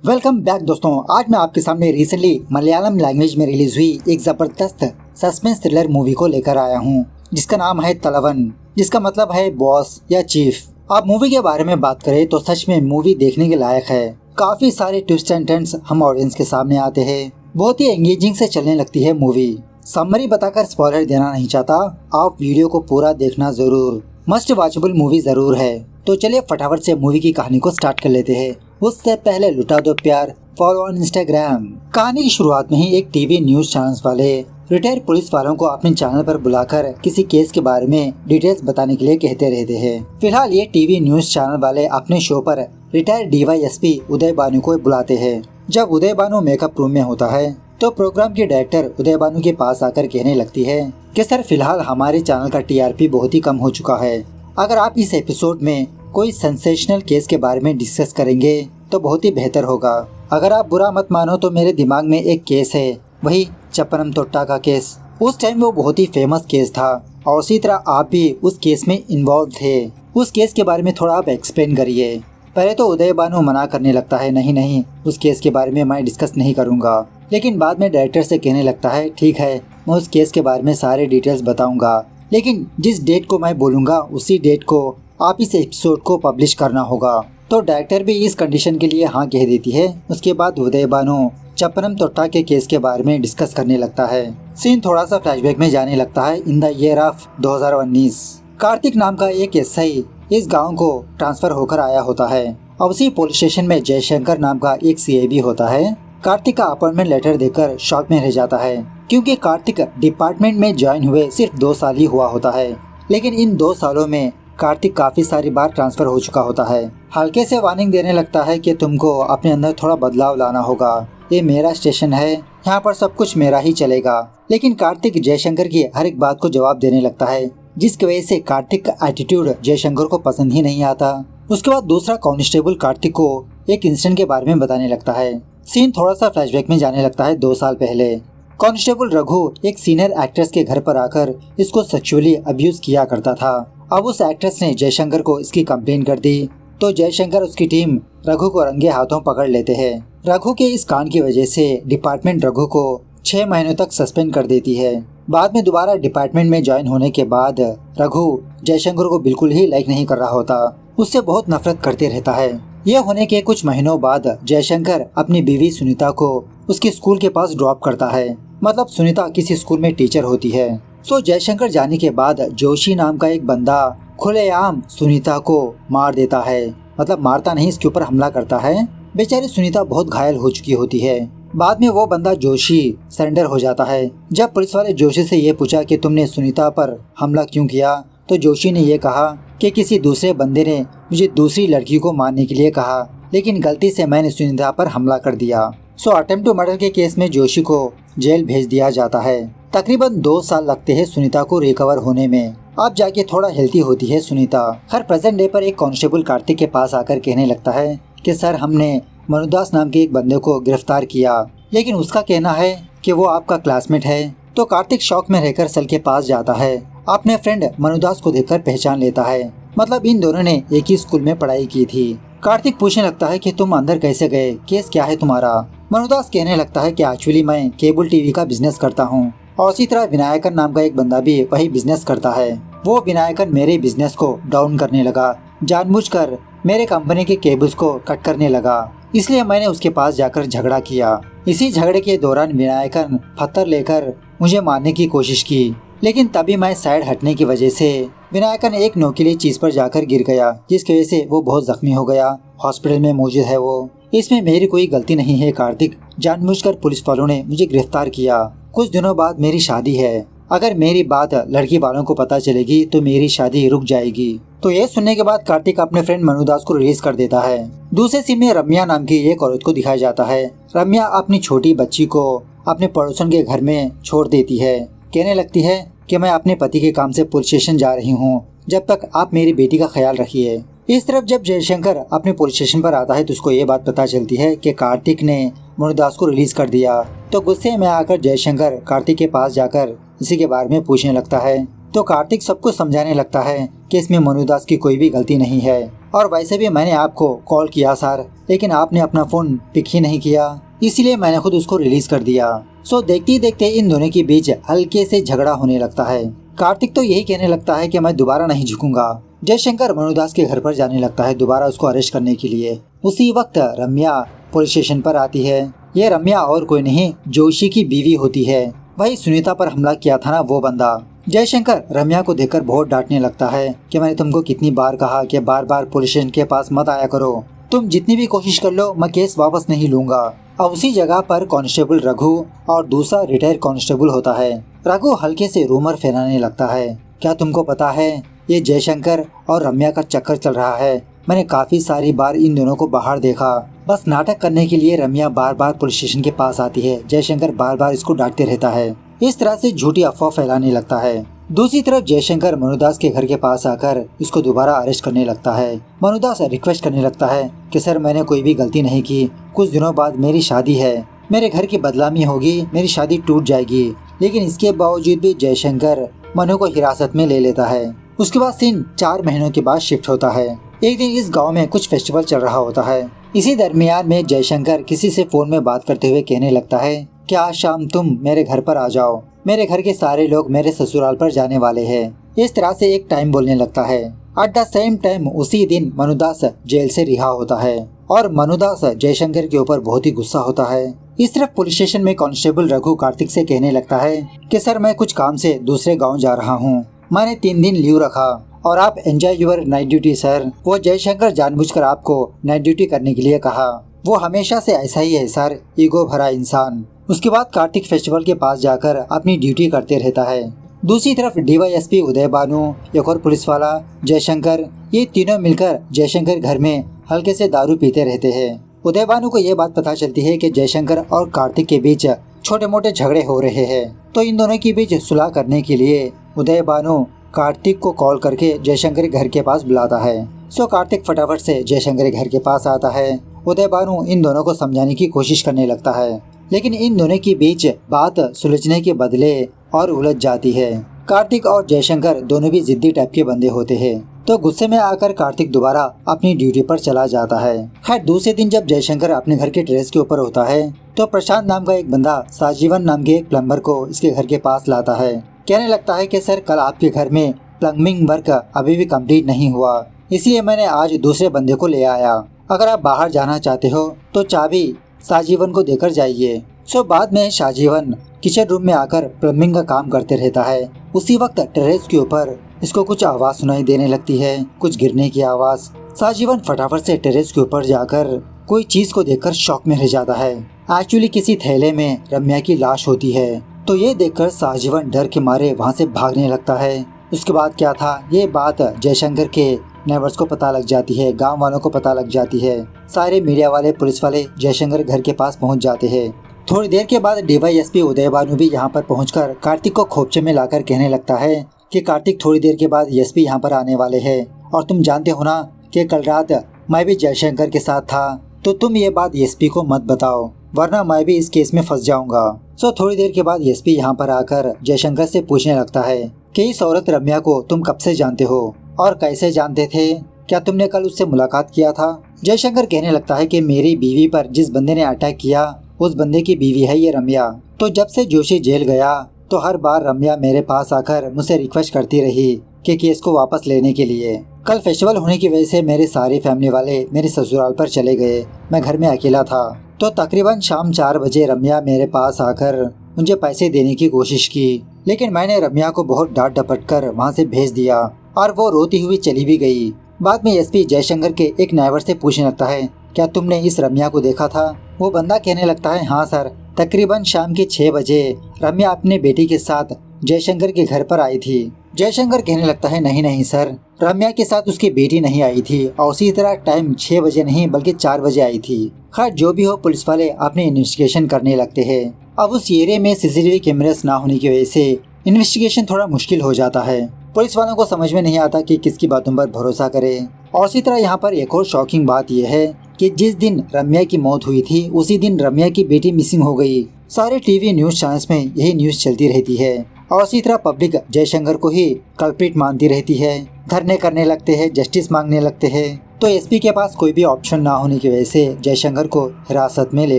Welcome back दोस्तों। आज मैं आपके सामने रिसेंटली मलयालम लैंग्वेज में रिलीज हुई एक जबरदस्त सस्पेंस थ्रिलर मूवी को लेकर आया हूँ, जिसका नाम है तलवन, जिसका मतलब है बॉस या चीफ। आप मूवी के बारे में बात करें तो सच में मूवी देखने के लायक है। काफी सारे ट्विस्ट एंड टर्न्स हम ऑडियंस के सामने आते हैं। बहुत ही एंगेजिंग से चलने लगती है मूवी। समरी बताकर स्पॉइलर देना नहीं चाहता, आप वीडियो को पूरा देखना जरूर। मस्ट वॉचेबल मूवी जरूर है। तो चलिए फटाफट से मूवी की कहानी को स्टार्ट कर लेते हैं। उससे पहले लुटा दो प्यार, फॉलो ऑन इंस्टाग्राम। कहानी की शुरुआत में ही एक टीवी न्यूज चैनल्स वाले रिटायर्ड पुलिस वालों को अपने चैनल पर बुलाकर किसी केस के बारे में डिटेल्स बताने के लिए कहते रहते हैं। फिलहाल ये टीवी न्यूज चैनल वाले अपने शो पर रिटायर्ड DYSP उदय बानू को बुलाते हैं। जब उदय बानू मेकअप रूम में होता है तो प्रोग्राम की डायरेक्टर उदय बानू के पास आकर कहने लगती है कि सर फिलहाल हमारे चैनल का TRP बहुत ही कम हो चुका है। अगर आप इस एपिसोड में कोई सेंसेशनल केस के बारे में डिस्कस करेंगे तो बहुत ही बेहतर होगा। अगर आप बुरा मत मानो तो मेरे दिमाग में एक केस है, वही चप्परम तोट्टा का केस। उस टाइम वो बहुत ही फेमस केस था और उसी तरह आप भी उस केस में इन्वॉल्व थे। उस केस के बारे में थोड़ा आप एक्सप्लेन करिए। पहले तो उदय बानू मना करने लगता है, नहीं उस केस के बारे में मैं डिस्कस नहीं करूँगा। लेकिन बाद में डायरेक्टर से कहने लगता है ठीक है, मैं उस केस के बारे में सारे डिटेल्स बताऊंगा, लेकिन जिस डेट को मैं बोलूँगा उसी डेट को आप इस एपिसोड को पब्लिश करना होगा। तो डायरेक्टर भी इस कंडीशन के लिए हाँ कह देती है। उसके बाद उदय बानू चप्परम तोट्टा के केस के बारे में डिस्कस करने लगता है। सीन थोड़ा सा फ्लैशबैक में जाने लगता है। In the year of 2019 Kartik नाम का एक SI इस गांव को ट्रांसफर होकर आया होता है और उसी पुलिस स्टेशन में जयशंकर नाम का एक CI भी होता है। कार्तिक का अपॉइंटमेंट लेटर देखकर शॉक में रह जाता है, क्योंकि कार्तिक डिपार्टमेंट में ज्वाइन हुए सिर्फ 2 साल ही हुआ होता है। लेकिन इन 2 सालों में कार्तिक काफी सारी बार ट्रांसफर हो चुका होता है। हल्के से वार्निंग देने लगता है कि तुमको अपने अंदर थोड़ा बदलाव लाना होगा। ये मेरा स्टेशन है, यहाँ पर सब कुछ मेरा ही चलेगा। लेकिन कार्तिक जयशंकर की हर एक बात को जवाब देने लगता है, जिसकी वजह से कार्तिक का एटीट्यूड जयशंकर को पसंद ही नहीं आता। उसके बाद दूसरा कांस्टेबल कार्तिक को एक इंसिडेंट के बारे में बताने लगता है। सीन थोड़ा सा फ्लैशबैक में जाने लगता है 2 साल पहले। कांस्टेबल रघु एक सीनियर एक्ट्रेस के घर पर आकर इसको सेक्सुअली अब्यूज किया करता था। अब उस एक्ट्रेस ने जयशंकर को इसकी कंप्लेन कर दी, तो जयशंकर उसकी टीम रघु को रंगे हाथों पकड़ लेते हैं। रघु के इस कांड की वजह से डिपार्टमेंट रघु को 6 महीनों तक सस्पेंड कर देती है। बाद में दोबारा डिपार्टमेंट में ज्वाइन होने के बाद रघु जयशंकर को बिल्कुल ही लाइक नहीं कर रहा होता, उससे बहुत नफरत करते रहता है। यह होने के कुछ महीनों बाद जयशंकर अपनी बीवी सुनीता को उसके स्कूल के पास ड्रॉप करता है। मतलब सुनीता किसी स्कूल में टीचर होती है। सो जयशंकर जाने के बाद जोशी नाम का एक बंदा खुलेआम सुनीता को मार देता है। मतलब मारता नहीं, इसके ऊपर हमला करता है। बेचारी सुनीता बहुत घायल हो चुकी होती है। बाद में वो बंदा जोशी सरेंडर हो जाता है। जब पुलिस वाले जोशी से ये पूछा कि तुमने सुनीता पर हमला क्यों किया, तो जोशी ने ये कहा कि किसी दूसरे बंदे ने मुझे दूसरी लड़की को मारने के लिए कहा, लेकिन गलती से मैंने सुनीता पर हमला कर दिया। सो अटेम्प्ट टू मर्डर के केस में जोशी को जेल भेज दिया जाता है। तकरीबन 2 साल लगते हैं सुनीता को रिकवर होने में। अब जाके थोड़ा हेल्थी होती है सुनीता। हर प्रेजेंट डे पर एक कांस्टेबल कार्तिक के पास आकर कहने लगता है कि सर हमने मनुदास नाम के एक बंदे को गिरफ्तार किया, लेकिन उसका कहना है कि वो आपका क्लासमेट है। तो कार्तिक शौक में रहकर सेल के पास जाता है। अपने फ्रेंड मनुदास को देखकर पहचान लेता है। मतलब इन दोनों ने एक ही स्कूल में पढ़ाई की थी। कार्तिक पूछने लगता है कि तुम अंदर कैसे गए, केस क्या है तुम्हारा। मनुदास कहने लगता है कि एक्चुअली मैं केबल टीवी का बिजनेस करता हूँ और इसी तरह विनायकन नाम का एक बंदा भी वही बिजनेस करता है। वो विनायकन मेरे बिजनेस को डाउन करने लगा, जानबूझकर मेरे कंपनी के केबल्स को कट करने लगा, इसलिए मैंने उसके पास जाकर झगड़ा किया। इसी झगड़े के दौरान विनायकन पत्थर लेकर मुझे मारने की कोशिश की, लेकिन तभी मैं साइड हटने की वजह से विनायकन एक नोकीली चीज पर जाकर गिर गया, जिसकी वजह से वो बहुत जख्मी हो गया। हॉस्पिटल में मौजूद है वो। इसमें मेरी कोई गलती नहीं है कार्तिक, जानबूझकर पुलिस वालों ने मुझे गिरफ्तार किया। कुछ दिनों बाद मेरी शादी है। अगर मेरी बात लड़की वालों को पता चलेगी तो मेरी शादी रुक जाएगी। तो ये सुनने के बाद कार्तिक अपने फ्रेंड मनुदास को रिलीज कर देता है। दूसरे सीन में रम्या नाम की एक औरत को दिखाया जाता है। रम्या अपनी छोटी बच्ची को अपने पड़ोसन के घर में छोड़ देती है। कहने लगती है कि मैं अपने पति के काम से पुलिस स्टेशन जा रही हूँ, जब तक आप मेरी बेटी का ख्याल रखिए। इस तरफ जब जयशंकर अपने पुलिस स्टेशन पर आता है तो उसको ये बात पता चलती है कि कार्तिक ने मनुदास को रिलीज कर दिया। तो गुस्से में आकर जयशंकर कार्तिक के पास जाकर इसी के बारे में पूछने लगता है। तो कार्तिक सबको समझाने लगता है कि इसमें मनुदास की कोई भी गलती नहीं है। और वैसे भी मैंने आपको कॉल किया सर, लेकिन आपने अपना फोन पिक ही नहीं किया, इसीलिए मैंने खुद उसको रिलीज कर दिया। सो देखते ही देखते इन दोनों के बीच हल्के से झगड़ा होने लगता है। कार्तिक तो यही कहने लगता है कि मैं दोबारा नहीं झुकूंगा। जयशंकर मनुदास के घर पर जाने लगता है दोबारा उसको अरेस्ट करने के लिए। उसी वक्त रम्या पुलिस स्टेशन पर आती है। ये रम्या और कोई नहीं, जोशी की बीवी होती है। वही सुनीता पर हमला किया था ना वो बंदा। जयशंकर रम्या को देखकर बहुत डांटने लगता है कि मैंने तुमको कितनी बार कहा कि बार बार पुलिस स्टेशन के पास मत आया करो, तुम जितनी भी कोशिश कर लो मैं केस वापस नहीं लूंगा। अब उसी जगह पर कांस्टेबल रघु और दूसरा रिटायर्ड कांस्टेबल होता है। रघु हल्के से रूमर फैलाने लगता है, क्या तुमको पता है ये जयशंकर और रम्या का चक्कर चल रहा है। मैंने काफी सारी बार इन दोनों को बाहर देखा, बस नाटक करने के लिए रम्या बार बार पुलिस स्टेशन के पास आती है, जयशंकर बार बार इसको डांटते रहता है। इस तरह से झूठी अफवाह फैलाने लगता है। दूसरी तरफ जयशंकर मनुदास के घर के पास आकर इसको दोबारा अरेस्ट करने लगता है। मनुदास रिक्वेस्ट करने लगता है कि सर मैंने कोई भी गलती नहीं की, कुछ दिनों बाद मेरी शादी है, मेरे घर की बदनामी होगी, मेरी शादी टूट जाएगी। लेकिन इसके बावजूद भी जयशंकर मनु को हिरासत में ले लेता है। उसके बाद सीन 4 महीनों के बाद शिफ्ट होता है। एक दिन इस गांव में कुछ फेस्टिवल चल रहा होता है। इसी दरमियान में जयशंकर किसी से फोन में बात करते हुए कहने लगता है कि आज शाम तुम मेरे घर पर आ जाओ, मेरे घर के सारे लोग मेरे ससुराल पर जाने वाले हैं। इस तरह से एक टाइम बोलने लगता है। एट द सेम टाइम उसी दिन मनुदास जेल से रिहा होता है और मनुदास जयशंकर के ऊपर बहुत ही गुस्सा होता है। इस तरफ पुलिस स्टेशन में कांस्टेबल रघु कार्तिक से कहने लगता है कि सर मैं कुछ काम से दूसरे गांव जा रहा हूं, मैंने 3 दिन लीव रखा और आप enjoy your night duty sir. वो जयशंकर जानबूझकर आपको नाइट ड्यूटी करने के लिए कहा, वो हमेशा से ऐसा ही है सर, ईगो भरा इंसान। उसके बाद कार्तिक फेस्टिवल के पास जाकर अपनी ड्यूटी करते रहता है। दूसरी तरफ डीवाईएसपी उदय भानु, एक और पुलिस वाला, जयशंकर, ये तीनों मिलकर जयशंकर घर में हल्के से दारू पीते रहते हैं। उदय भानु को ये बात पता चलती है कि जयशंकर और कार्तिक के बीच छोटे मोटे झगड़े हो रहे हैं, तो इन दोनों के बीच सुलह करने के लिए उदय भानु कार्तिक को कॉल करके जयशंकर घर के पास बुलाता है। सो कार्तिक फटाफट से जयशंकर घर के पास आता है। उदय भानु इन दोनों को समझाने की कोशिश करने लगता है, लेकिन इन दोनों के बीच बात सुलझने के बदले और उलझ जाती है। कार्तिक और जयशंकर दोनों भी जिद्दी टाइप के बंदे होते हैं, तो गुस्से में आकर कार्तिक दोबारा अपनी ड्यूटी पर चला जाता है। खैर दूसरे दिन जब जयशंकर अपने घर के टेरेस के ऊपर होता है, तो प्रशांत नाम का एक बंदा साजीवन नाम के एक प्लम्बर को इसके घर के पास लाता है। कहने लगता है कि सर कल आपके घर में प्लम्बिंग वर्क अभी भी कंप्लीट नहीं हुआ, इसलिए मैंने आज दूसरे बंदे को ले आया। अगर आप बाहर जाना चाहते हो तो चाबी साजीवन को देकर जाइए। सो बाद में साजीवन किचन रूम में आकर प्लम्बिंग का काम करते रहता है। उसी वक्त टेरेस के ऊपर इसको कुछ आवाज सुनाई देने लगती है, कुछ गिरने की आवाज। साजीवन फटाफट से टेरेस के ऊपर जाकर कोई चीज को देखकर शॉक में रह जाता है। एक्चुअली किसी थैले में रम्या की लाश होती है, तो ये देखकर साजीवन डर के मारे वहाँ से भागने लगता है। उसके बाद क्या था, ये बात जयशंकर के नेबर्स को पता लग जाती है, गांव वालों को पता लग जाती है। सारे मीडिया वाले, पुलिस वाले जयशंकर घर के पास पहुंच जाते हैं। थोड़ी देर के बाद डीवाईएसपी उदय भानु भी यहाँ पर पहुंचकर कार्तिक को खोपचे में लाकर कहने लगता है कि कार्तिक थोड़ी देर के बाद एसपी यहाँ पर आने वाले हैं, और तुम जानते हो ना कि कल रात मैं भी जयशंकर के साथ था, तो तुम ये बात एसपी को मत बताओ, वरना मैं भी इस केस में फंस जाऊंगा। सो थोड़ी देर के बाद एसपी यहाँ पर आकर जयशंकर से पूछने लगता है कि इस औरत रम्या को तुम कब से जानते हो और कैसे जानते थे, क्या तुमने कल उससे मुलाकात किया था। जयशंकर कहने लगता है कि मेरी बीवी पर जिस बंदे ने अटैक किया उस बंदे की बीवी है ये रम्या। तो जब से जोशी जेल गया तो हर बार रम्या मेरे पास आकर मुझसे रिक्वेस्ट करती रही कि केस को वापस लेने के लिए। कल फेस्टिवल होने की वजह से मेरे सारे फैमिली वाले मेरे ससुराल पर चले गए, मैं घर में अकेला था। तो तकरीबन शाम 4 बजे रम्या मेरे पास आकर मुझे पैसे देने की कोशिश की, लेकिन मैंने रम्या को बहुत डांट डपट कर वहाँ से भेज दिया और वो रोती हुई चली भी गई। बाद में एसपी जयशंकर के एक नाइबर से पूछने लगता है, क्या तुमने इस रम्या को देखा था। वो बंदा कहने लगता है, हाँ सर, तकरीबन शाम के 6 बजे रम्या अपने बेटी के साथ जयशंकर के घर पर आई थी। जयशंकर कहने लगता है, नहीं नहीं सर, रम्या के साथ उसकी बेटी नहीं आई थी, और उसी तरह टाइम 6 बजे नहीं बल्कि 4 बजे आई थी। खैर जो भी हो, पुलिस वाले अपनी इन्वेस्टिगेशन करने लगते हैं। अब उस एरिया में सीसीटीवी कैमरास ना होने की वजह से इन्वेस्टिगेशन थोड़ा मुश्किल हो जाता है। पुलिस वालों को समझ में नहीं आता कि किसकी बातों पर भरोसा करे। और इसी तरह यहाँ पर एक और शॉकिंग बात यह है कि जिस दिन रम्या की मौत हुई थी उसी दिन रम्या की बेटी मिसिंग हो गई। सारे टीवी न्यूज चैनल्स में यही न्यूज चलती रहती है, और इसी तरह पब्लिक जयशंकर को ही कल्प्रिट मानती रहती है। धरने करने लगते हैं, जस्टिस मांगने लगते हैं। तो एसपी के पास कोई भी ऑप्शन ना होने की वजह से जयशंकर को हिरासत में ले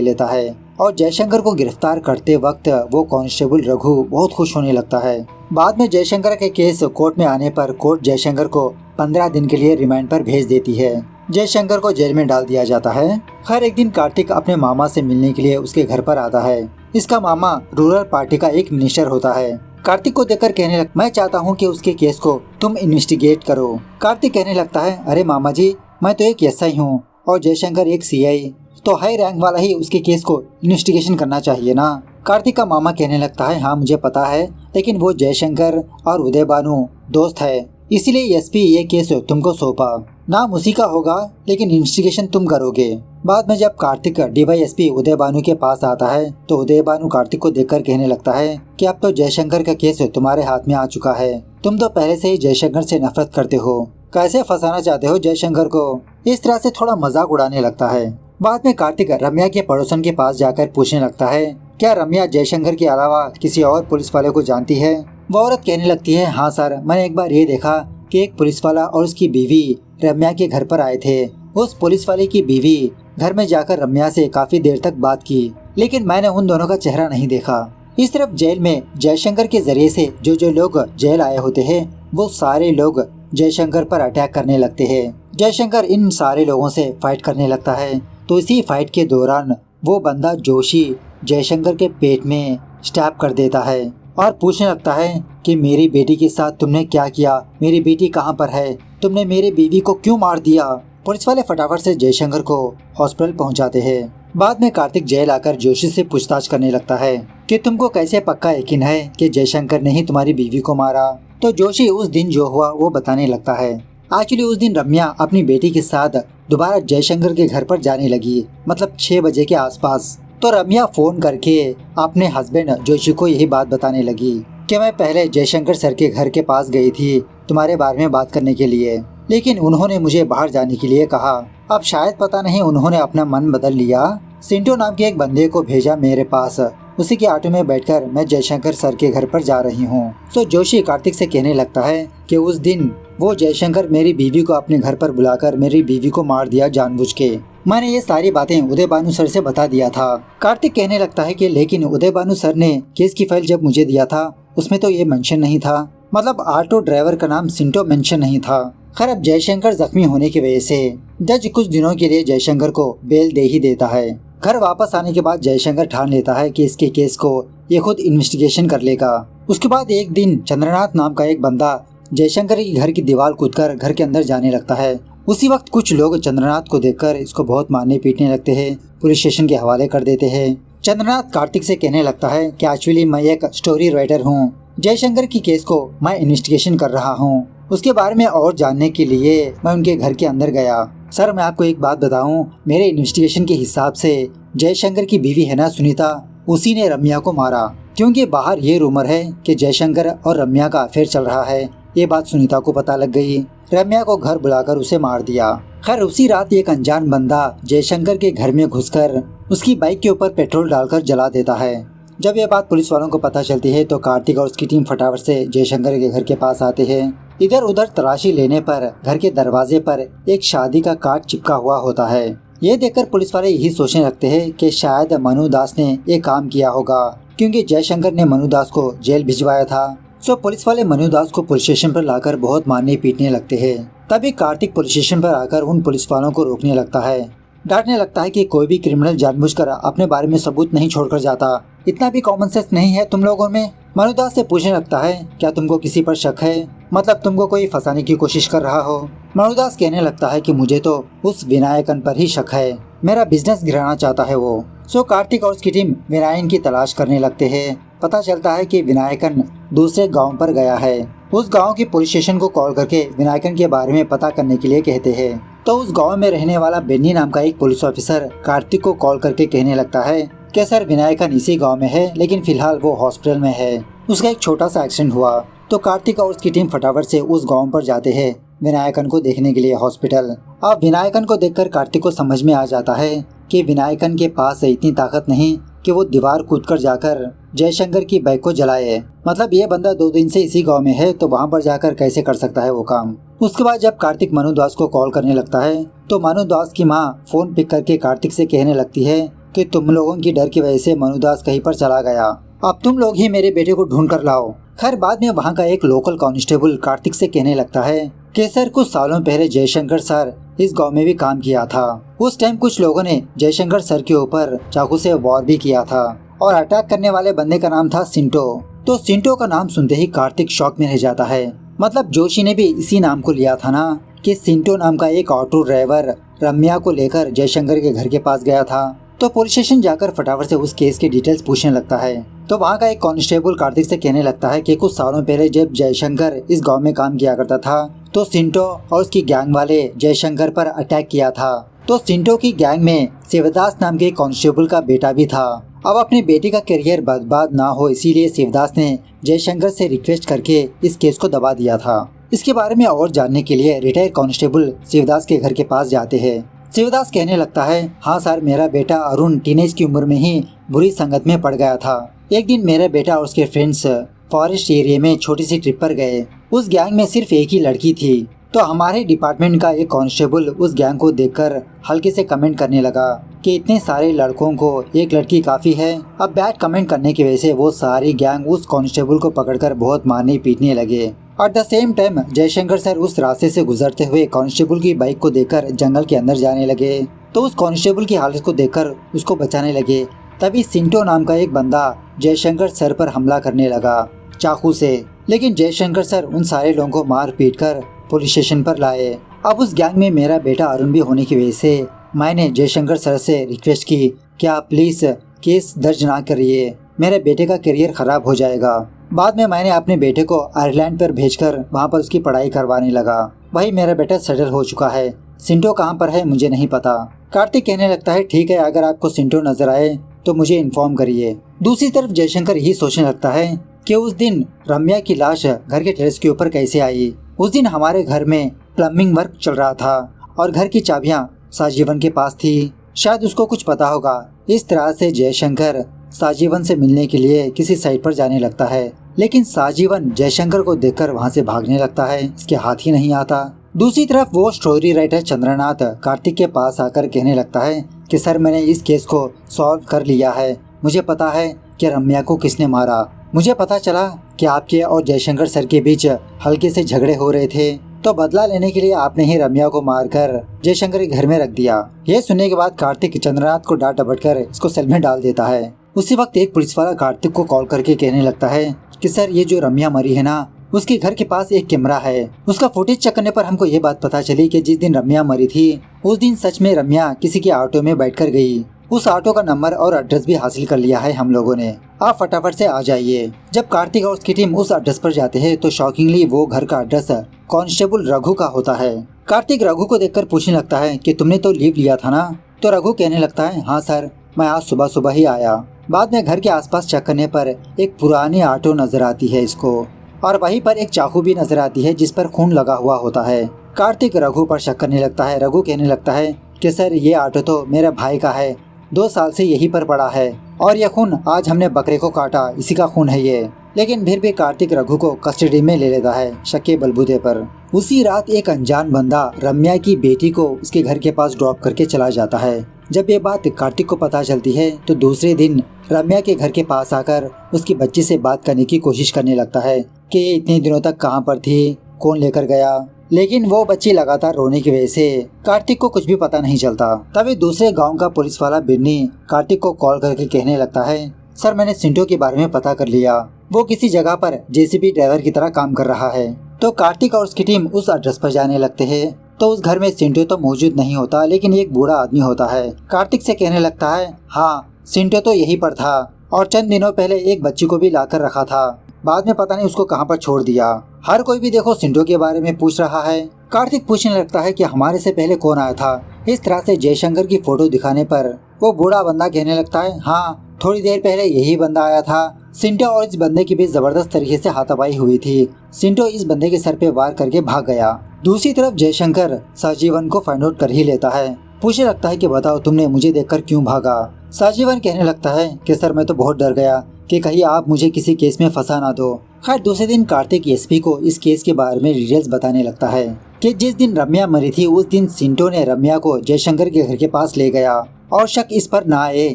लेता है और जयशंकर को गिरफ्तार करते वक्त वो कांस्टेबल रघु बहुत खुश होने लगता है। बाद में जयशंकर के केस कोर्ट में आने पर कोर्ट जयशंकर को 15 दिन के लिए रिमांड पर भेज देती है। जयशंकर को जेल में डाल दिया जाता है। हर एक दिन कार्तिक अपने मामा से मिलने के लिए उसके घर पर आता है। इसका मामा रूरल पार्टी का एक मिनिस्टर होता है। कार्तिक को देखकर कहने लगा, मैं चाहता हूँ कि उसके केस को तुम इन्वेस्टिगेट करो। कार्तिक कहने लगता है, अरे मामा जी, मैं तो एक एसआई हूँ और जयशंकर एक सीआई, तो हाई रैंक वाला ही उसके केस को इन्वेस्टिगेशन करना चाहिए ना। कार्तिक का मामा कहने लगता है, हाँ मुझे पता है, लेकिन वो जयशंकर और उदय भानु दोस्त है, इसीलिए एसपी ये केस तुमको सौंपा। नाम उसी का होगा लेकिन इन्वेस्टिगेशन तुम करोगे। बाद में जब कार्तिक डीवाईएसपी उदय भानु के पास आता है तो उदय भानु कार्तिक को देखकर कहने लगता है कि अब तो जयशंकर का केस तुम्हारे हाथ में आ चुका है। तुम तो पहले से ही जयशंकर से नफरत करते हो, कैसे फंसाना चाहते हो जयशंकर को। इस तरह से थोड़ा मजाक उड़ाने लगता है। बाद में कार्तिक रम्या के पड़ोसन के पास जाकर पूछने लगता है, क्या रम्या जयशंकर के अलावा किसी और पुलिस वाले को जानती है। वो औरत कहने लगती है, हाँ सर, मैंने एक बार ये देखा कि एक पुलिस वाला और उसकी बीवी रम्या के घर पर आए थे। उस पुलिस वाले की बीवी घर में जाकर रम्या से काफी देर तक बात की, लेकिन मैंने उन दोनों का चेहरा नहीं देखा। इस तरफ जेल में जयशंकर के जरिए से जो लोग जेल आए होते हैं वो सारे लोग जयशंकर पर अटैक करने लगते हैं। जयशंकर इन सारे लोगों से फाइट करने लगता है। तो इसी फाइट के दौरान वो बंदा जोशी जयशंकर के पेट में स्टैब कर देता है और पूछने लगता है कि मेरी बेटी के साथ तुमने क्या किया, मेरी बेटी कहाँ पर है, तुमने मेरी बीवी को क्यों मार दिया। पुलिस वाले फटाफट से जयशंकर को हॉस्पिटल पहुंचाते हैं। बाद में कार्तिक जेल आकर जोशी से पूछताछ करने लगता है कि तुमको कैसे पक्का यकीन है कि जयशंकर ने ही तुम्हारी बीवी को मारा। तो जोशी उस दिन जो हुआ वो बताने लगता है। एक्चुअली उस दिन रम्या अपनी बेटी के साथ दोबारा जयशंकर के घर पर जाने लगी, मतलब 6 बजे के आसपास। तो रम्या फोन करके अपने हस्बैंड जोशी को यही बात बताने लगी कि मैं पहले जयशंकर सर के घर के पास गई थी तुम्हारे बारे में बात करने के लिए, लेकिन उन्होंने मुझे बाहर जाने के लिए कहा। अब शायद पता नहीं उन्होंने अपना मन बदल लिया। सिंटो नाम के एक बंदे को भेजा मेरे पास, उसी के ऑटो में बैठकर मैं जयशंकर सर के घर पर जा रही हूँ। तो जोशी कार्तिक से कहने लगता है कि उस दिन वो जयशंकर मेरी बीवी को अपने घर पर बुलाकर मेरी बीवी को मार दिया जानबूझ के। मैंने ये सारी बातें उदय भानु सर से बता दिया था। कार्तिक कहने लगता है कि लेकिन उदय भानु सर ने केस की फाइल जब मुझे दिया था उसमें तो ये मेंशन नहीं था, मतलब ऑटो ड्राइवर का नाम सिंटो मेंशन नहीं था। खैर अब जयशंकर जख्मी होने की वजह से जज कुछ दिनों के लिए जयशंकर को बेल दे ही देता है। घर वापस आने के बाद जयशंकर ठान लेता है कि इसके केस को ये खुद इन्वेस्टिगेशन कर लेगा। उसके बाद एक दिन चंद्रनाथ नाम का एक बंदा जयशंकर के घर की दीवार कूदकर घर के अंदर जाने लगता है। उसी वक्त कुछ लोग चंद्रनाथ को देखकर इसको बहुत मारने पीटने लगते हैं, पुलिस स्टेशन के हवाले कर देते हैं। चंद्रनाथ कार्तिक से कहने लगता है कि एक्चुअली मैं एक स्टोरी राइटर हूँ, जयशंकर की केस को मैं इन्वेस्टिगेशन कर रहा हूँ, उसके बारे में और जानने के लिए मैं उनके घर के अंदर गया। सर मैं आपको एक बात बताऊं, मेरे इन्वेस्टिगेशन के हिसाब से जयशंकर की बीवी है ना सुनीता, उसी ने रम्या को मारा, क्योंकि बाहर ये रूमर है कि जयशंकर और रम्या का अफेयर चल रहा है। ये बात सुनीता को पता लग गई, रम्या को घर बुलाकर उसे मार दिया। खैर उसी रात एक अनजान बंदा जयशंकर के घर में घुसकर उसकी बाइक के ऊपर पेट्रोल डालकर जला देता है। जब ये बात पुलिस वालों को पता चलती है तो कार्तिक और उसकी टीम फटाफट से जयशंकर के घर के पास आते हैं। इधर उधर तलाशी लेने पर घर के दरवाजे पर एक शादी का कार्ड चिपका हुआ होता है। ये देखकर पुलिस वाले यही सोचने लगते हैं कि शायद मनु दास ने ये काम किया होगा, क्योंकि जयशंकर ने मनु दास को जेल भिजवाया था। सो पुलिस वाले मनु दास को पुलिस स्टेशन पर लाकर बहुत मारने पीटने लगते हैं। तभी कार्तिक पुलिस स्टेशन पर आकर उन पुलिस वालों को रोकने लगता है, डांटने लगता है कि कोई भी क्रिमिनल जानबूझकर अपने बारे में सबूत नहीं छोड़कर जाता, इतना भी कॉमन सेंस नहीं है तुम लोगों में। मनु दास से पूछने लगता है, क्या तुमको किसी पर शक है, मतलब तुमको कोई फंसाने की कोशिश कर रहा हो। मनु दास कहने लगता है कि मुझे तो उस विनायकन पर ही शक है, मेरा बिजनेस गिराना चाहता है वो। सो कार्तिक और उसकी टीम विनायकन की तलाश करने लगते हैं। पता चलता है कि विनायकन दूसरे गांव पर गया है। उस गांव की पुलिस स्टेशन को कॉल करके विनायकन के बारे में पता करने के लिए कहते हैं। तो उस गांव में रहने वाला बेन्नी नाम का एक पुलिस ऑफिसर कार्तिक को कॉल करके कहने लगता है कि सर विनायकन इसी गांव में है, लेकिन फिलहाल वो हॉस्पिटल में है, उसका एक छोटा सा एक्सीडेंट हुआ। तो कार्तिक और उसकी टीम फटाफट से उस गांव पर जाते हैं विनायकन को देखने के लिए हॉस्पिटल। अब विनायकन को देखकर कार्तिक को समझ में आ जाता है कि विनायकन के पास इतनी ताकत नहीं कि वो दीवार कूदकर जाकर जयशंकर की बाइक को जलाए। मतलब ये बंदा 2 दिन से इसी गांव में है तो वहां पर जाकर कैसे कर सकता है वो काम। उसके बाद जब कार्तिक मनु दास को कॉल करने लगता है तो मनु दास की माँ फोन पिक करके कार्तिक से कहने लगती है कि तुम लोगों की डर की वजह से मनु दास कहीं पर चला गया, अब तुम लोग ही मेरे बेटे को ढूंढ कर लाओ। खैर बाद में वहाँ का एक लोकल कांस्टेबल कार्तिक से कहने लगता है कि सर कुछ सालों पहले जयशंकर सर इस गांव में भी काम किया था। उस टाइम कुछ लोगों ने जयशंकर सर के ऊपर चाकू से वार भी किया था और अटैक करने वाले बंदे का नाम था सिंटो। तो सिंटो का नाम सुनते ही कार्तिक शॉक में रह जाता है। मतलब जोशी ने भी इसी नाम को लिया था ना कि सिंटो नाम का एक ऑटो ड्राइवर रम्या को लेकर जयशंकर के घर के पास गया था। तो पुलिस स्टेशन जाकर फटाफट से उस केस की डिटेल्स पूछने लगता है। तो वहाँ का एक कांस्टेबल कार्तिक से कहने लगता है कि कुछ सालों पहले जब जयशंकर इस गांव में काम किया करता था तो सिंटो और उसकी गैंग वाले जयशंकर पर अटैक किया था। तो सिंटो की गैंग में शिवदास नाम के कांस्टेबल का बेटा भी था। अब अपनी बेटी का करियर बर्बाद ना हो इसीलिए शिवदास ने जयशंकर से रिक्वेस्ट करके इस केस को दबा दिया था। इसके बारे में और जानने के लिए रिटायर कांस्टेबल शिवदास के घर के पास जाते हैं। शिवदास कहने लगता है, हाँ सर, मेरा बेटा अरुण टीनेज की उम्र में ही बुरी संगत में पड़ गया था। एक दिन मेरा बेटा और उसके फ्रेंड्स फॉरेस्ट एरिया में छोटी सी ट्रिप पर गए। उस गैंग में सिर्फ एक ही लड़की थी। तो हमारे डिपार्टमेंट का एक कांस्टेबल उस गैंग को देखकर हल्के से कमेंट करने लगा कि इतने सारे लड़कों को एक लड़की काफी है। अब बैड कमेंट करने की वजह से वो सारी गैंग उस कांस्टेबल को पकड़कर बहुत मारने पीटने लगे। At the same time Jaishankar sir उस रास्ते से गुजरते हुए कांस्टेबल की बाइक को देखकर जंगल के अंदर जाने लगे। तो उस कांस्टेबल की हालत को देखकर उसको बचाने लगे। तभी सिंटो नाम का एक बंदा जयशंकर सर पर हमला करने लगा चाकू से। लेकिन जयशंकर सर उन सारे लोगों को मार पीट कर पुलिस स्टेशन पर लाए। अब उस गैंग में मेरा बेटा अरुण भी होने की वजह से मैंने जयशंकर सर से रिक्वेस्ट की कि आप प्लीज केस दर्ज ना करिए, मेरे बेटे का करियर खराब हो जाएगा। बाद में मैंने अपने बेटे को आयरलैंड पर भेजकर वहाँ पर उसकी पढ़ाई करवाने लगा। वही मेरा बेटा सेटल हो चुका है। सिंटो कहाँ पर है मुझे नहीं पता। कार्तिक कहने लगता है, ठीक है, अगर आपको सिंटो नजर आए तो मुझे इन्फॉर्म करिए। दूसरी तरफ जयशंकर यही सोचने लगता है कि उस दिन रम्या की लाश घर के टेरेस के ऊपर कैसे आई। उस दिन हमारे घर में प्लम्बिंग वर्क चल रहा था और घर की चाबियां साजीवन के पास थी। शायद उसको कुछ पता होगा। इस तरह से जयशंकर साजीवन से मिलने के लिए किसी साइट पर जाने लगता है। लेकिन साजीवन जयशंकर को देखकर वहां से भागने लगता है, इसके हाथ ही नहीं आता। दूसरी तरफ वो स्टोरी राइटर चंद्रनाथ कार्तिक के पास आकर कहने लगता है कि सर मैंने इस केस को सॉल्व कर लिया है। मुझे पता है कि रम्या को किसने मारा। मुझे पता चला कि आपके और जयशंकर सर के बीच हल्के से झगड़े हो रहे थे, तो बदला लेने के लिए आपने ही रम्या को मारकर जयशंकर के घर में रख दिया। यह सुनने के बाद कार्तिक चंद्रनाथ को डांट डपट कर इसको सेल में डाल देता है। उसी वक्त एक पुलिस वाला कार्तिक को कॉल करके कहने लगता है कि सर ये जो रम्या मरी है ना, उसके घर के पास एक कैमरा है। उसका फुटेज चेक करने पर हमको ये बात पता चली कि जिस दिन रम्या मरी थी उस दिन सच में रम्या किसी के ऑटो में बैठकर गई। उस ऑटो का नंबर और एड्रेस भी हासिल कर लिया है हम लोगों ने। आप फटाफट से आ जाइए। जब कार्तिक और उसकी टीम उस एड्रेस पर जाते हैं तो शॉकिंगली वो घर का एड्रेस कांस्टेबल रघु का होता है। कार्तिक रघु को देखकर पूछने लगता है कि तुमने तो लीव लिया था ना। तो रघु कहने लगता है, हाँ सर, मैं आज सुबह सुबह ही आया। बाद में घर के आसपास चेक करने पर एक पुरानी ऑटो नजर आती है इसको, और वहीं पर एक चाकू भी नजर आती है जिस पर खून लगा हुआ होता है। कार्तिक रघु पर शक करने लगता है। रघु कहने लगता है कि सर ये ऑटो तो मेरे भाई का है, 2 साल से यहीं पर पड़ा है और यह खून आज हमने बकरे को काटा, इसी का खून है ये। लेकिन फिर भी कार्तिक रघु को कस्टडी में ले लेता है शक के बलबूते पर। उसी रात एक अनजान बंदा रम्या की बेटी को उसके घर के पास ड्रॉप करके चला जाता है। जब ये बात कार्तिक को पता चलती है तो दूसरे दिन रम्या के घर के पास आकर उसकी बच्ची से बात करने की कोशिश करने लगता है कि ये इतने दिनों तक कहाँ पर थी, कौन लेकर गया। लेकिन वो बच्ची लगातार रोने की वजह से कार्तिक को कुछ भी पता नहीं चलता। तभी दूसरे गांव का पुलिस वाला बिन्नी कार्तिक को कॉल करके कहने लगता है, सर मैंने सिंटो के बारे में पता कर लिया। वो किसी जगह पर जेसीबी ड्राइवर की तरह काम कर रहा है। तो कार्तिक और उसकी टीम उस एड्रेस पर जाने लगते हैं। तो उस घर में सिंटो तो मौजूद नहीं होता, लेकिन एक बूढ़ा आदमी होता है। कार्तिक से कहने लगता है, हाँ सिंटो तो यहीं पर था और चंद दिनों पहले एक बच्ची को भी लाकर रखा था। बाद में पता नहीं उसको कहाँ पर छोड़ दिया। हर कोई भी देखो सिंटो के बारे में पूछ रहा है। कार्तिक पूछने लगता है कि हमारे से पहले कौन आया था। इस तरह से जयशंकर की फोटो दिखाने पर वो बूढ़ा बंदा कहने लगता है, हाँ थोड़ी देर पहले यही बंदा आया था। सिंटो और इस बंदे के बीच जबरदस्त तरीके से हाथापाई हुई थी। सिंटो इस बंदे के सर पे वार करके भाग गया। दूसरी तरफ जयशंकर साजीवन को फाइंड आउट कर ही लेता है। पूछने लगता है कि बताओ तुमने मुझे देखकर क्यों भागा। साजीवन कहने लगता है कि सर मैं तो बहुत डर गया कि कहीं आप मुझे किसी केस में फंसा ना दो। खैर दूसरे दिन कार्तिक एसपी को इस केस के बारे में डिटेल्स बताने लगता है कि जिस दिन रम्या मरी थी उस दिन सिंटो ने रम्या को जयशंकर के घर के पास ले गया और शक इस पर ना आए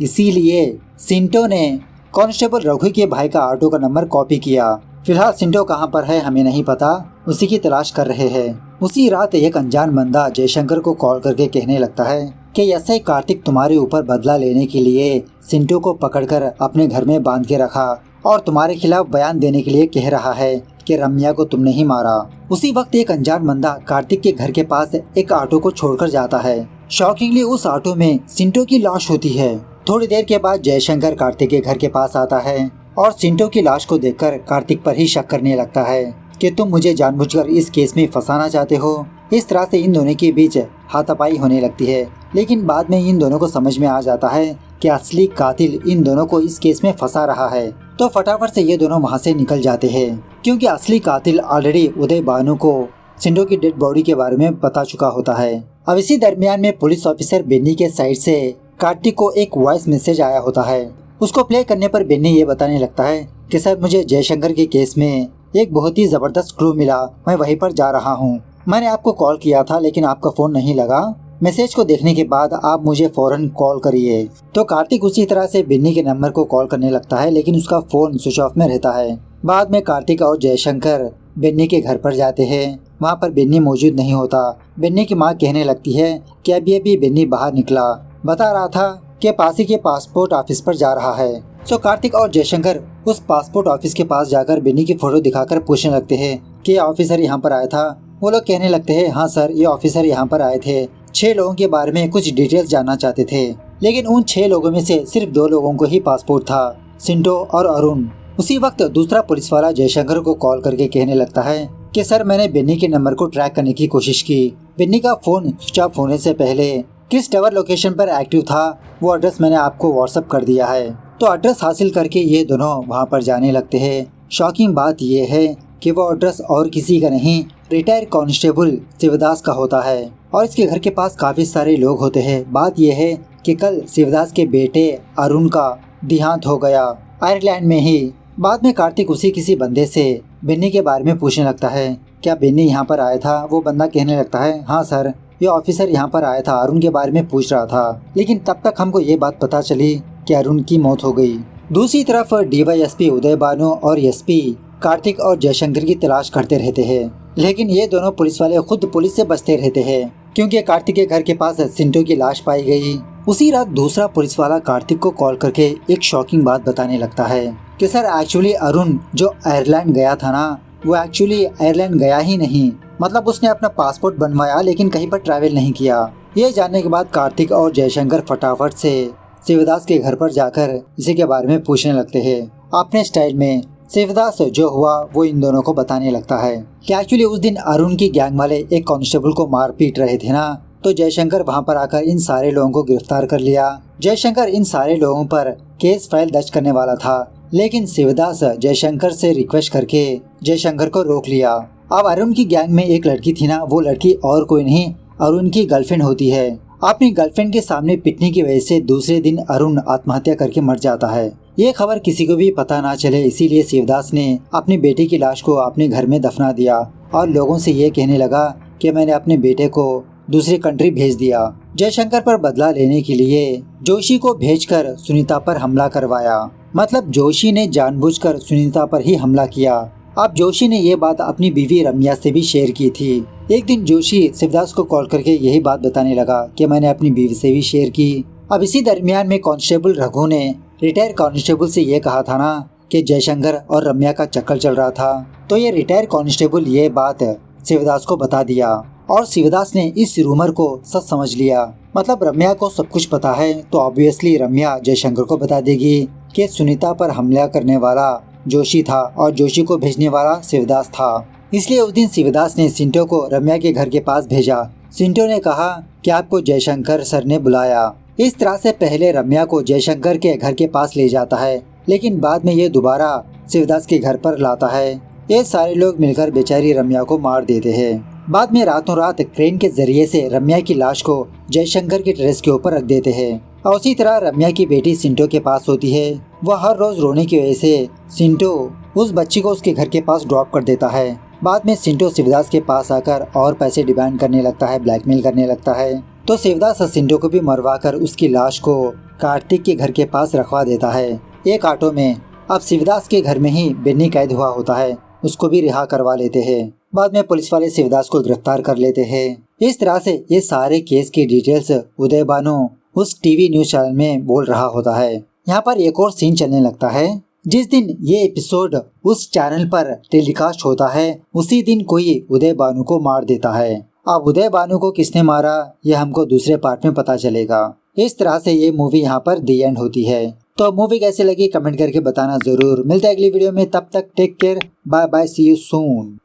इसीलिए सिंटो ने कांस्टेबल रघु के भाई का ऑटो का नंबर कॉपी किया। फिलहाल सिंटो कहाँ पर है हमें नहीं पता, उसी की तलाश कर रहे हैं। उसी रात एक अनजान बंदा जयशंकर को कॉल करके कहने लगता है कि ऐसा ही कार्तिक तुम्हारे ऊपर बदला लेने के लिए सिंटो को पकड़कर अपने घर में बांध के रखा और तुम्हारे खिलाफ बयान देने के लिए कह रहा है कि रम्या को तुमने ही मारा। उसी वक्त एक अनजान बंदा कार्तिक के घर के पास एक ऑटो को छोड़कर जाता है। शॉकिंगली उस ऑटो में सिंटो की लाश होती है। थोड़ी देर के बाद जयशंकर कार्तिक के घर के पास आता है और सिंटो की लाश को देखकर कार्तिक पर ही शक करने लगता है कि तुम मुझे जानबूझकर इस केस में फंसाना चाहते हो। इस तरह से इन दोनों के बीच हाथापाई होने लगती है, लेकिन बाद में इन दोनों को समझ में आ जाता है कि असली कातिल इन दोनों को इस केस में फंसा रहा है। तो फटाफट से ये दोनों वहाँ से निकल जाते हैं क्योंकि असली कातिल ऑलरेडी उदय भानु को सिंटो की डेड बॉडी के बारे में बता चुका होता है। अब इसी दरमियान में पुलिस ऑफिसर बेन्नी के साइड से कार्तिक को एक वॉइस मैसेज आया होता है। उसको प्ले करने पर बेन्नी ये बताने लगता है कि सर मुझे जयशंकर के केस में एक बहुत ही जबरदस्त क्लू मिला, मैं वहीं पर जा रहा हूँ। मैंने आपको कॉल किया था लेकिन आपका फोन नहीं लगा। मैसेज को देखने के बाद आप मुझे फौरन कॉल करिए। तो कार्तिक उसी तरह से बेन्नी के नंबर को कॉल करने लगता है लेकिन उसका फोन स्विच ऑफ में रहता है। बाद में कार्तिक और जयशंकर बेन्नी के घर पर जाते हैं। वहाँ पर बेन्नी मौजूद नहीं होता। बेन्नी की माँ कहने लगती है कि अभी बेन्नी बाहर निकला, बता रहा था कि पासी के पासपोर्ट ऑफिस पर जा रहा है। तो कार्तिक और जयशंकर उस पासपोर्ट ऑफिस के पास जाकर बेन्नी की फोटो दिखाकर पूछने लगते हैं कि ऑफिसर यहाँ पर आया था। वो लोग कहने लगते हैं हाँ सर, ये ऑफिसर यहाँ पर आए थे, 6 लोगों के बारे में कुछ डिटेल्स जानना चाहते थे, लेकिन उन 6 लोगों में से सिर्फ 2 लोगों को ही पासपोर्ट था, सिंटो और अरुण। उसी वक्त दूसरा पुलिस वाला जयशंकर को कॉल करके कहने लगता है कि सर मैंने बेन्नी के नंबर को ट्रैक करने की कोशिश की। बेन्नी का फोन स्विच ऑफ होने से पहले किस टावर लोकेशन पर एक्टिव था वो एड्रेस मैंने आपको व्हाट्सएप कर दिया है। तो एड्रेस हासिल करके ये दोनों वहाँ पर जाने लगते हैं। शॉकिंग बात ये है कि वो एड्रेस और किसी का नहीं, रिटायर कांस्टेबल शिवदास का होता है और इसके घर के पास काफी सारे लोग होते हैं। बात यह है कि कल शिवदास के बेटे अरुण का देहांत हो गया आयरलैंड में ही। बाद में कार्तिक उसी किसी बंदे से बेन्नी के बारे में पूछने लगता है क्या बेन्नी यहाँ पर आया था। वो बंदा कहने लगता है हाँ सर, ये ऑफिसर यहाँ पर आया था, अरुण के बारे में पूछ रहा था, लेकिन तब तक हमको ये बात पता चली कि अरुण की मौत हो गई। दूसरी तरफ डीवाईएसपी उदय भानु और एसपी कार्तिक और जयशंकर की तलाश करते रहते हैं, लेकिन ये दोनों पुलिस वाले खुद पुलिस से बचते रहते हैं क्योंकि कार्तिक के घर के पास सिंटो की लाश पाई गई। उसी रात दूसरा पुलिस वाला कार्तिक को कॉल करके एक शॉकिंग बात बताने लगता है कि सर एक्चुअली अरुण जो आयरलैंड गया था ना, वो एक्चुअली आयरलैंड गया ही नहीं, मतलब उसने अपना पासपोर्ट बनवाया लेकिन कहीं पर ट्रैवल नहीं किया। ये जानने के बाद कार्तिक और जयशंकर फटाफट से शिवदास के घर पर जाकर इसी के बारे में पूछने लगते हैं। अपने स्टाइल में शिवदास जो हुआ वो इन दोनों को बताने लगता है कि एक्चुअली उस दिन अरुण की गैंग वाले एक कांस्टेबल को मार पीट रहे थे ना, तो जयशंकर वहां पर आकर इन सारे लोगों को गिरफ्तार कर लिया। जयशंकर इन सारे लोगों पर केस फाइल दर्ज करने वाला था, लेकिन शिवदास जयशंकर से रिक्वेस्ट करके जयशंकर को रोक लिया। अब अरुण की गैंग में एक लड़की थी ना, वो लड़की और कोई नहीं अरुण की गर्लफ्रेंड होती है। अपनी गर्लफ्रेंड के सामने पिटने की वजह से दूसरे दिन अरुण आत्महत्या करके मर जाता है। ये खबर किसी को भी पता ना चले, इसीलिए शिवदास ने अपनी बेटे की लाश को अपने घर में दफना दिया और लोगों से ये कहने लगा कि मैंने अपने बेटे को दूसरी कंट्री भेज दिया। जयशंकर पर बदला लेने के लिए जोशी को भेजकर सुनीता पर हमला करवाया, मतलब जोशी ने जानबूझकर सुनीता पर ही हमला किया। अब जोशी ने ये बात अपनी बीवी रम्या से भी शेयर की थी। एक दिन जोशी शिवदास को कॉल करके यही बात बताने लगा कि मैंने अपनी बीवी से भी शेयर की। अब इसी दरमियान में कांस्टेबल रघु ने रिटायर कांस्टेबल से ये कहा था ना कि जयशंकर और रम्या का चक्कर चल रहा था, तो ये रिटायर कांस्टेबल ये बात शिवदास को बता दिया और शिवदास ने इस रूमर को सच समझ लिया। मतलब रम्या को सब कुछ पता है तो ऑब्वियसली रम्या जयशंकर को बता देगी कि सुनीता पर हमला करने वाला जोशी था और जोशी को भेजने वाला शिवदास था। इसलिए उस दिन शिवदास ने सिंटो को रम्या के घर के पास भेजा। सिंटो ने कहा कि आपको जयशंकर सर ने बुलाया। इस तरह से पहले रम्या को जयशंकर के घर के पास ले जाता है, लेकिन बाद में ये दोबारा शिवदास के घर पर लाता है। ये सारे लोग मिलकर बेचारी रम्या को मार देते हैं। बाद में रातों रात क्रेन के जरिए से रम्या की लाश को जयशंकर के टेरेस के ऊपर रख देते हैं। और उसी तरह रम्या की बेटी सिंटो के पास होती है। वह हर रोज रोने की वजह से सिंटो उस बच्ची को उसके घर के पास ड्रॉप कर देता है। बाद में सिंटो शिवदास के पास आकर और पैसे डिमांड करने लगता है, ब्लैकमेल करने लगता है। तो शिवदास सिंटो को भी मरवा कर उसकी लाश को कार्तिक के घर के पास रखवा देता है एक ऑटो में। अब शिवदास के घर में ही बेन्नी कैद हुआ होता है, उसको भी रिहा करवा लेते हैं। बाद में पुलिस वाले शिवदास को गिरफ्तार कर लेते हैं। इस तरह से ये सारे केस की डिटेल्स उदय भानु उस टीवी न्यूज चैनल में बोल रहा होता है। यहाँ पर एक और सीन चलने लगता है। जिस दिन ये एपिसोड उस चैनल पर टेलीकास्ट होता है उसी दिन कोई उदय भानु को मार देता है। अब उदय भानु को किसने मारा ये हमको दूसरे पार्ट में पता चलेगा। इस तरह से ये मूवी यहाँ पर दी एंड होती है। तो मूवी कैसी लगी कमेंट करके बताना जरूर। मिलते हैं अगली वीडियो में, तब तक take care, bye bye, see you soon.